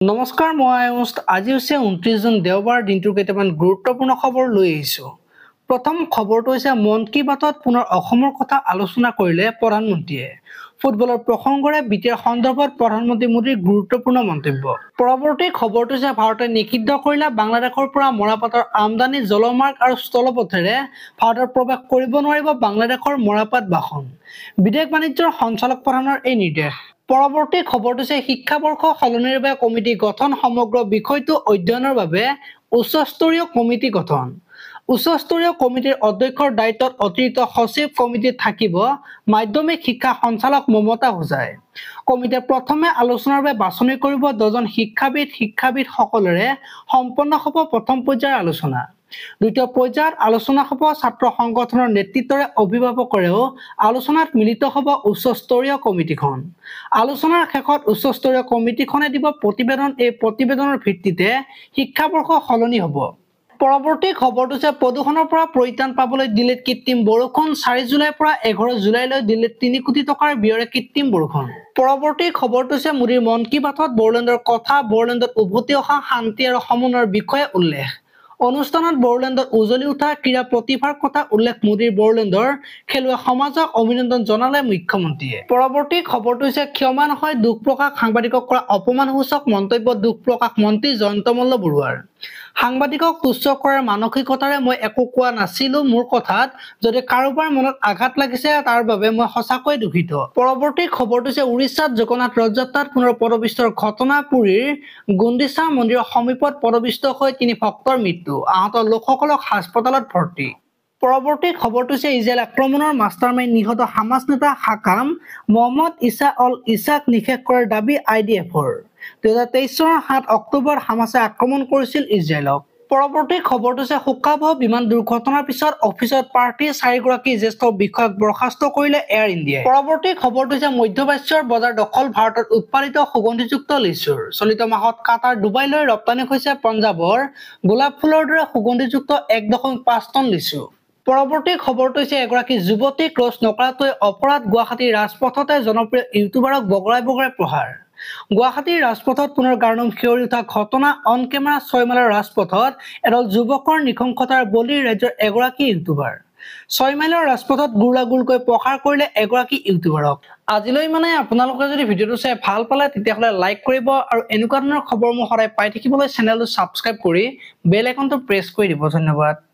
নমস্কাৰ, মই আয়ুষ। আজি হৈছে 29 জুন দেওবাৰ। দিনটোৰ কেইটামান গুৰুত্বপূৰ্ণ খবৰ লৈ আহিছো। প্ৰথম খবৰটো হৈছে মন কী বাতত পুনৰ অসমৰ কথা আলোচনা কৰিলে প্ৰধানমন্ত্ৰীয়ে। ফুটবলৰ প্ৰসংগৰে বিটিআৰ সন্দৰ্ভত প্ৰধানমন্ত্ৰী মোদীৰ গুৰুত্বপূৰ্ণ মন্তব্য। পৰৱৰ্তী খবৰটো হৈছে ভাৰতে নিষিদ্ধ কৰিলে বাংলাদেশৰ পৰা মৰাপাটৰ আমদানি। জলমাৰ্গ আৰু স্থলপথেৰে ভাৰতত প্ৰৱেশ কৰিব নোৱাৰিব বাংলাদেশৰ মৰাপাট বাহন। বিদেশ বাণিজ্যৰ সঞ্চালক প্ৰধানৰ এই নিৰ্দেশ। পৰৱৰ্তী খবৰটো হৈছে শিক্ষাবৰ্ষ সলনিৰ বাবে কমিটি গঠন। সমগ্ৰ বিষয়টো অধ্যয়নৰ বাবে উচ্চস্তৰীয় কমিটি গঠন। উচ্চস্তৰীয় কমিটিৰ অধ্যক্ষৰ দায়িত্বত অতিৰিক্ত সচিব কমিটিত থাকিব মাধ্যমিক শিক্ষা সঞ্চালক মমতা হোজাই। কমিটিয়ে প্ৰথমে আলোচনাৰ বাবে বাছনি কৰিব 10জন শিক্ষাবিদসকলেৰে সম্পন্ন হ'ব প্ৰথম পৰ্যায়ৰ আলোচনা। দ্বিতীয় পৰ্যায়ত আলোচনা হ'ব ছাত্ৰ সংগঠনৰ নেতৃত্বৰে। অভিভাৱকৰেও আলোচনাত মিলিত হ'ব উচ্চস্তৰীয় কমিটিখন। আলোচনাৰ শেষত উচ্চস্তৰীয় কমিটিখনে দিব প্ৰতিবেদন। এই প্ৰতিবেদনৰ ভিত্তিতে শিক্ষাবৰ্ষ সলনি হ'ব। পৰৱৰ্তী খবৰটো হৈছে প্ৰদূষণৰ পৰা পৰিত্ৰাণ পাবলৈ দিল্লীত কৃত্ৰিম বৰষুণ। 4 জুলাইৰ পৰা 11 জুলাইলৈ দিল্লীত 3 কোটি টকাৰ ব্যয়েৰে কৃত্ৰিম বৰষুণ। পৰৱৰ্তী খবৰটো হৈছে মোদীৰ মন কী বাতত বড়োলেণ্ডৰ কথা। বড়োলেণ্ডত উভতি অহা শান্তি আৰু সমন্বয়ৰ বিষয়ে উল্লেখ। অনুষ্ঠানত বড়োলেণ্ডত উজলি উঠা ক্ৰীড়া প্ৰতিভাৰ কথা উল্লেখ। মোদীৰ বড়োলেণ্ডৰ খেলুৱৈ সমাজক অভিনন্দন জনালে মুখ্যমন্ত্ৰীয়ে। পৰৱৰ্তী খবৰটো হৈছে ক্ষমা নহয় দুখ প্ৰকাশ। সাংবাদিকক কৰা অপমানসূচক মন্তব্য দুখ প্ৰকাশ মন্ত্ৰী জয়ন্ত মল্ল বৰুৱাৰ। সাংবাদিকক তুচ্ছ কৰাৰ মানসিকতাৰে মই একো কোৱা নাছিলো। মোৰ কথাত যদি কাৰোবাৰ মনত আঘাত লাগিছে তাৰ বাবে মই সঁচাকৈয়ে দুখিত। পৰৱৰ্তী খবৰটো হৈছে উৰিষ্যাত জগন্নাথ ৰথযাত্ৰাত পুনৰ পদপিষ্টৰ ঘটনা। পুৰীৰ গুণ্ডিচা মন্দিৰৰ সমীপত পদপিষ্ট হৈ 3 ভক্তৰ মৃত্যু। আহত লোকসকলক হাস্পতালত ভৰ্তি। পৰৱৰ্তী খবৰটো হৈছে ইজৰাইল আক্ৰমণৰ মাষ্টাৰমাইণ্ড নিহত হামাছ নেতা হাকাম মহম্মদ ইছা অল ইছাক নিষেধ কৰাৰ দাবী IDFৰ। 2023 চনৰ 7 অক্টোবৰত হামাছে আক্ৰমণ কৰিছিল ইজৰাইলক। পৰৱৰ্তী খবৰটো হৈছে শোকাবহ বিমান দুৰ্ঘটনাৰ পিছত অফিচত প্ৰাৰ্থী 4 গৰাকী জ্যেষ্ঠ বিষয়াক বৰ্খাস্ত কৰিলে এয়াৰ ইণ্ডিয়াই। পৰৱৰ্তী খবৰটো হৈছে মধ্যপ্ৰাচ্যৰ বজাৰ দখল। ভাৰতত উৎপাদিত সুগন্ধিযুক্ত লিচুৰ। চলিত মাহত কাটাৰ ডুবাইলৈ ৰপ্তানি হৈছে পঞ্জাৱৰ গোলাপ ফুলৰ দৰে সুগন্ধিযুক্ত 1.5 টন লিচু। পৰৱৰ্তী খবৰটো হৈছে এগৰাকী যুৱতীক ক্ৰছ নকৰাটোৱে অপৰাধ। গুৱাহাটীৰ ৰাজপথতে জনপ্ৰিয় ইউটিউবাৰক বগৰাই প্ৰহাৰ। গুৱাহাটীৰ ৰাজপথত পুনৰ গাৰ্ডম শিয়ৰি উঠা ঘটনা। অন কেমেৰা 6 মাইলৰ ৰাজপথত এডাল যুৱকৰ নৃশংসতাৰ বলি ৰাজ্যৰ এগৰাকী ইউটিউবাৰ। 6 মাইলৰ ৰাজপথত গুলাগুলকৈ প্ৰহাৰ কৰিলে এগৰাকী ইউটিউবাৰক। আজিলৈ মানে আপোনালোকে যদি ভিডিঅ'টো চাই ভাল পালে তেতিয়াহ'লে লাইক কৰিব আৰু এনেকুৱা ধৰণৰ খবৰ মই সদায় পাই থাকিবলৈ চেনেলটো ছাবস্ক্ৰাইব কৰি বেল আইকনটো প্ৰেছ কৰি দিব। ধন্যবাদ।